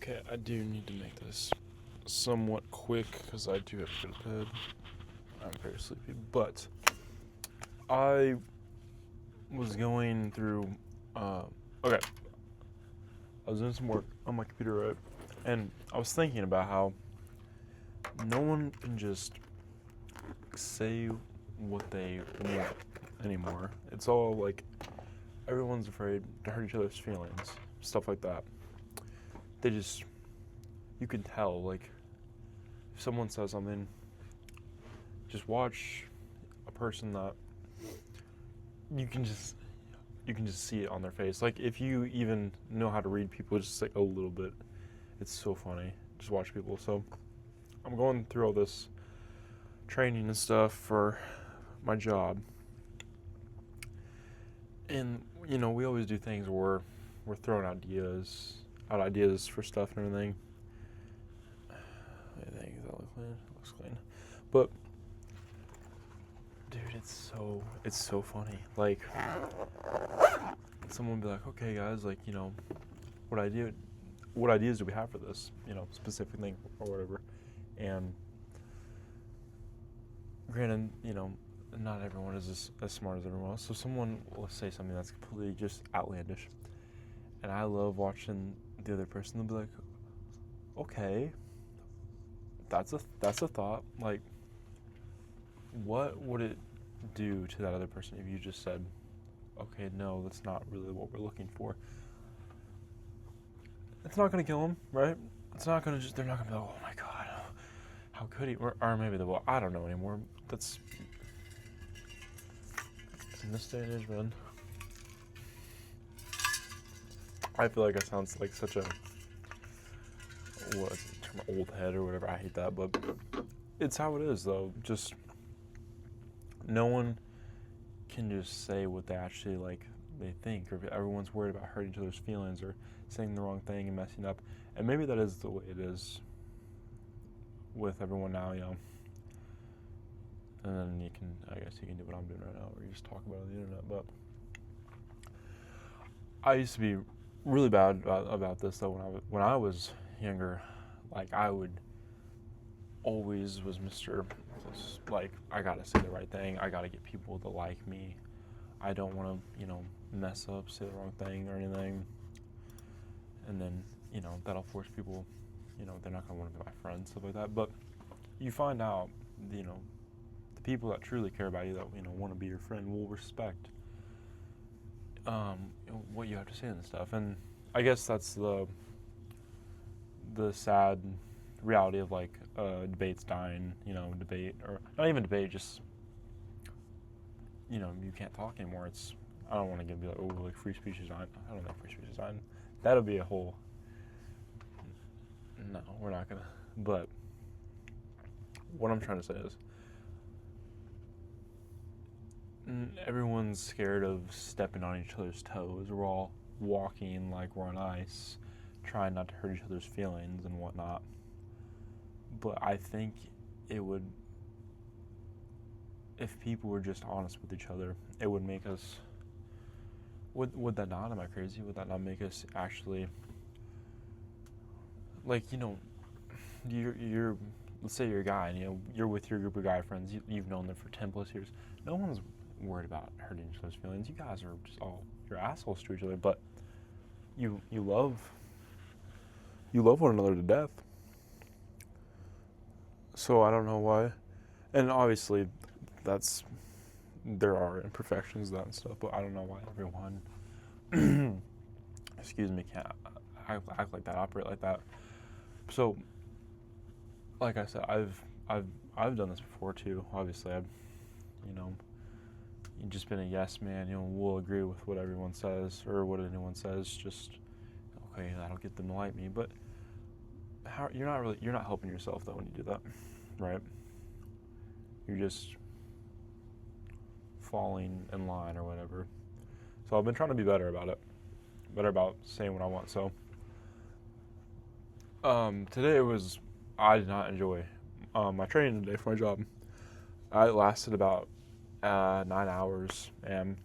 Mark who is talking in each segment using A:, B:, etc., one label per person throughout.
A: Okay, I do need to make this somewhat quick because I do have to go to bed. I'm very sleepy, but I was going through. Okay, I was doing some work on my computer, right? And I was thinking about how no one can just say what they want anymore. It's all like everyone's afraid to hurt each other's feelings, stuff like that. You can tell, like, if someone says something, just watch a person that you can just see it on their face. Like, if you even know how to read people just like a little bit, it's so funny. Just watch people. So I'm going through all this training and stuff for my job, and we always do things where we're throwing ideas for stuff and everything. I think that looks clean, but dude, it's so funny. Like, someone will be like, okay guys, like, what ideas do we have for this, specific thing or whatever. And granted, not everyone is as smart as everyone else. So someone will say something that's completely just outlandish, and I love watching the other person. They'll be like, okay, that's a thought. Like, what would it do to that other person if you just said, okay, no, that's not really what we're looking for? It's not going to kill them, right? It's not going to they're not going to be like, oh my God, how could he? Or maybe they will. I don't know anymore. That's, in this day and age, man, I feel like I sound like such a, old head or whatever. I hate that, but it's how it is, though. Just, no one can just say what they actually, like, they think, or everyone's worried about hurting each other's feelings or saying the wrong thing and messing up. And maybe that is the way it is with everyone now, and then I guess you can do what I'm doing right now, where you just talk about it on the internet. But I used to be really bad about this, though. When I was younger, like, I would always was Mr. Like, I gotta say the right thing. I gotta get people to like me. I don't want to, mess up, say the wrong thing or anything. And then, that'll force people, they're not gonna want to be my friends, stuff like that. But you find out, the people that truly care about you, that want to be your friend, will respect what you have to say and stuff. And I guess that's the sad reality of, like, debates dying, debate, or not even debate, just, you can't talk anymore. I don't want to be like, oh, like, free speech is dying. I don't think free speech is dying. That'll be a whole, no, we're not gonna. But what I'm trying to say is, everyone's scared of stepping on each other's toes. We're all walking like we're on ice, trying not to hurt each other's feelings and whatnot. But I think it would, if people were just honest with each other, it would make us, would that not, am I crazy? Would that not make us actually, like, you're let's say you're a guy and, you're with your group of guy friends, you've known them for 10 plus years. No one's worried about hurting each other's feelings. You guys are just you're assholes to each other, but you love one another to death. So I don't know why. And obviously there are imperfections to that and stuff, but I don't know why everyone excuse me, can't act like that, operate like that. So, like I said, I've done this before too. Obviously, you've just been a yes man. We'll agree with what everyone says or what anyone says. Just, okay, that'll get them to like me. But you're not helping yourself though when you do that, right? You're just falling in line or whatever. So I've been trying to be better about it, better about saying what I want. So today I did not enjoy my training today for my job. It lasted about 9 hours, and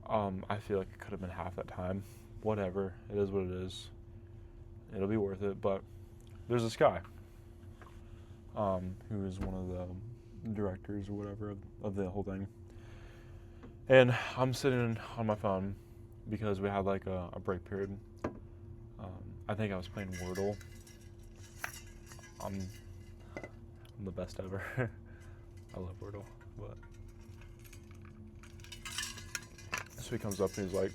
A: I feel like it could have been half that time. Whatever, it is what it is. it'll be worth it. But there's this guy, who is one of the directors or whatever of the whole thing. And I'm sitting on my phone because we had like a break period. I think I was playing Wordle. I'm the best ever. I love Wordle. But so he comes up and he's like,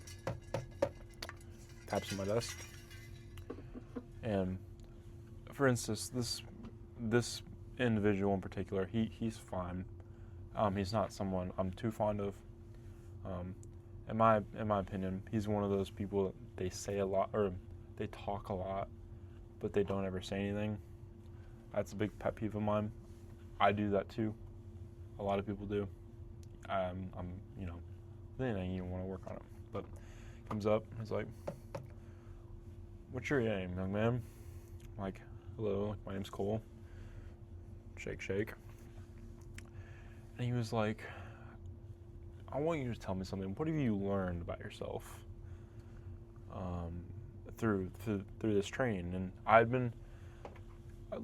A: taps on my desk. And for instance, this individual in particular, he's fine. He's not someone I'm too fond of. In my opinion, he's one of those people that they say a lot, or they talk a lot, but they don't ever say anything. That's a big pet peeve of mine. I do that too. A lot of people do. I'm then I even want to work on it. But comes up, he's like, "What's your name, young man?" I'm like, "Hello, my name's Cole." Shake, shake. And he was like, "I want you to tell me something. What have you learned about yourself through this training?" And I've been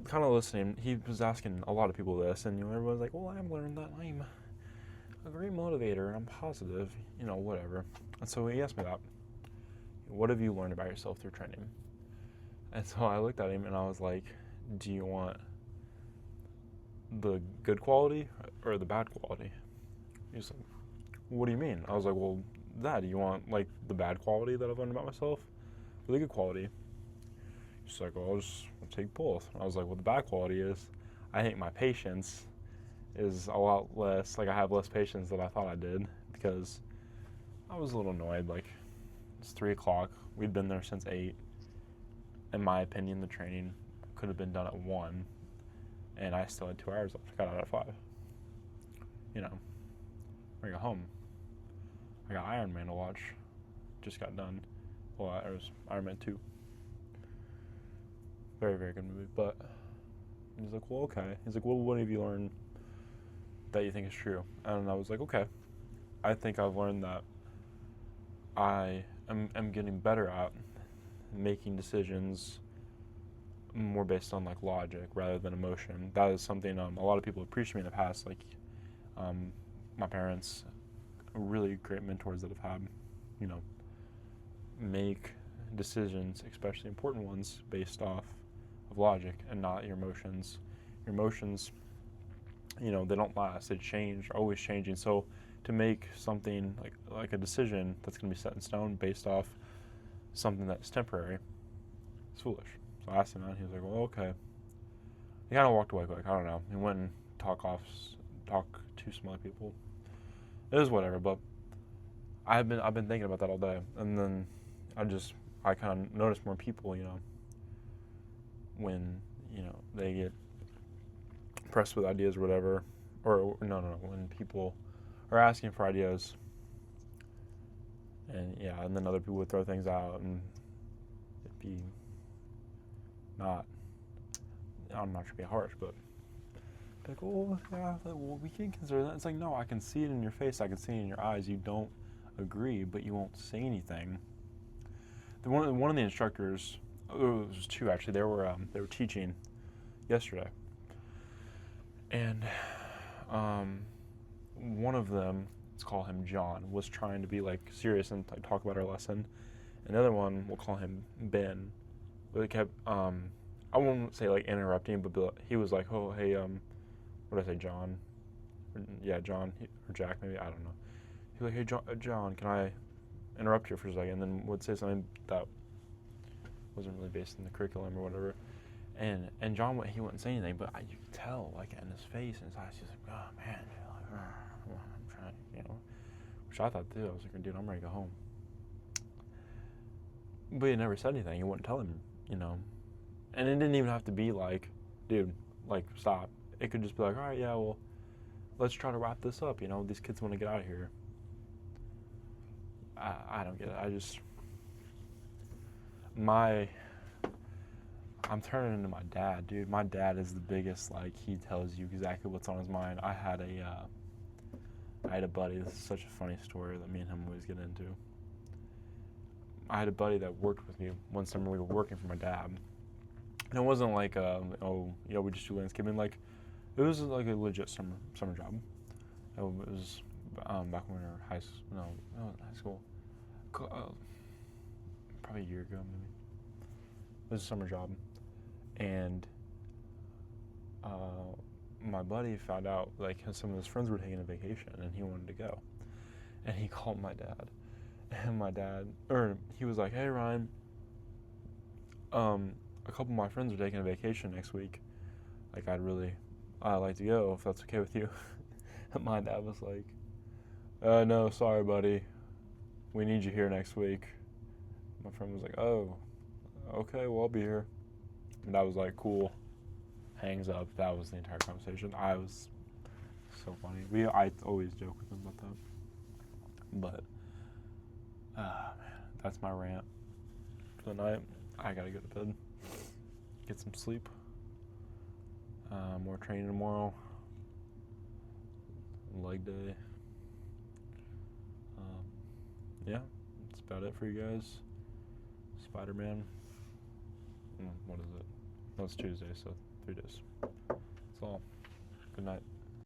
A: kind of listening. He was asking a lot of people this, and everyone's like, "Well, I've learned that I'm a great motivator, and I'm positive, whatever." And so he asked me that. What have you learned about yourself through training? And so I looked at him, and I was like, "Do you want the good quality or the bad quality?" He's like, "What do you mean?" I was like, "Well, do you want like the bad quality that I've learned about myself or the good quality?" He's like, "Well, I'll take both." I was like, "Well, the bad quality is I think my patience is a lot less, like I have less patience than I thought I did, because I was a little annoyed. Like, it's 3 o'clock. We'd been there since 8. In my opinion, the training could have been done at 1, and I still had 2 hours left. I got out at 5. I got home. I got Iron Man to watch. Just got done. Well, it was Iron Man 2. Very, very good movie. But he's like, "Well, okay." He's like, "Well, what have you learned that you think is true?" And I was like, "Okay. I think I've learned that I am getting better at making decisions more based on like logic rather than emotion." That is something a lot of people have preached to me in the past. Like, my parents, really great mentors that I've had, make decisions, especially important ones, based off of logic and not your emotions. Your emotions, they don't last. They change, are always changing. So to make something like a decision that's going to be set in stone based off something that's temporary, it's foolish. So I asked him that, and he was like, "Well, okay." He kind of walked away quick. I don't know. He went and talk to some other people. It was whatever. But I've been thinking about that all day, and then I kind of noticed more people, when they get pressed with ideas or whatever, or no, when people are asking for ideas, and then other people would throw things out, and it'd be not. I'm not trying to be harsh, but like, "Oh, yeah, well, we can consider that." It's like, no, I can see it in your face. I can see it in your eyes. You don't agree, but you won't say anything. One of the instructors, it was 2 actually. They were teaching yesterday, and one of them, let's call him John, was trying to be like serious and like talk about our lesson. Another one, we'll call him Ben. But they kept I won't say like interrupting, but he was like, "Oh, hey, what did I say, John?" Yeah, John or Jack, maybe, I don't know. He was like, "Hey, John, can I interrupt you for a second?" And then would say something that wasn't really based in the curriculum or whatever. And John, he wouldn't say anything, but you could tell, like, in his face and his eyes, he's like, "Oh, man," like, I'm trying, which I thought too. I was like, "Dude, I'm ready to go home." But he never said anything. He wouldn't tell him, And it didn't even have to be like, "Dude, like, stop." It could just be like, "All right, yeah, well, let's try to wrap this up. These kids want to get out of here." I don't get it. I'm turning into my dad, dude. My dad is the biggest, like, he tells you exactly what's on his mind. I had a buddy. This is such a funny story that me and him always get into. I had a buddy that worked with me one summer. We were working for my dad, and it wasn't like we just do landscaping. Like, it was like a legit summer job. It was back when we were high school, probably a year ago maybe. It was a summer job, and my buddy found out like some of his friends were taking a vacation, and he wanted to go, and he called my dad, and he was like, "Hey Ryan, a couple of my friends are taking a vacation next week. Like, I'd like to go if that's okay with you." And my dad was like, "No, sorry, buddy. We need you here next week." My friend was like, "Oh, okay, well, I'll be here." And I was like, "Cool." Hangs up. That was the entire conversation. I was so funny. I always joke with him about that. But, man, that's my rant for the night. I gotta go to bed, get some sleep. More training tomorrow. Leg day. Yeah, that's about it for you guys. Spider-Man. What is it? No, it's Tuesday, so 3 days. That's all. Good night.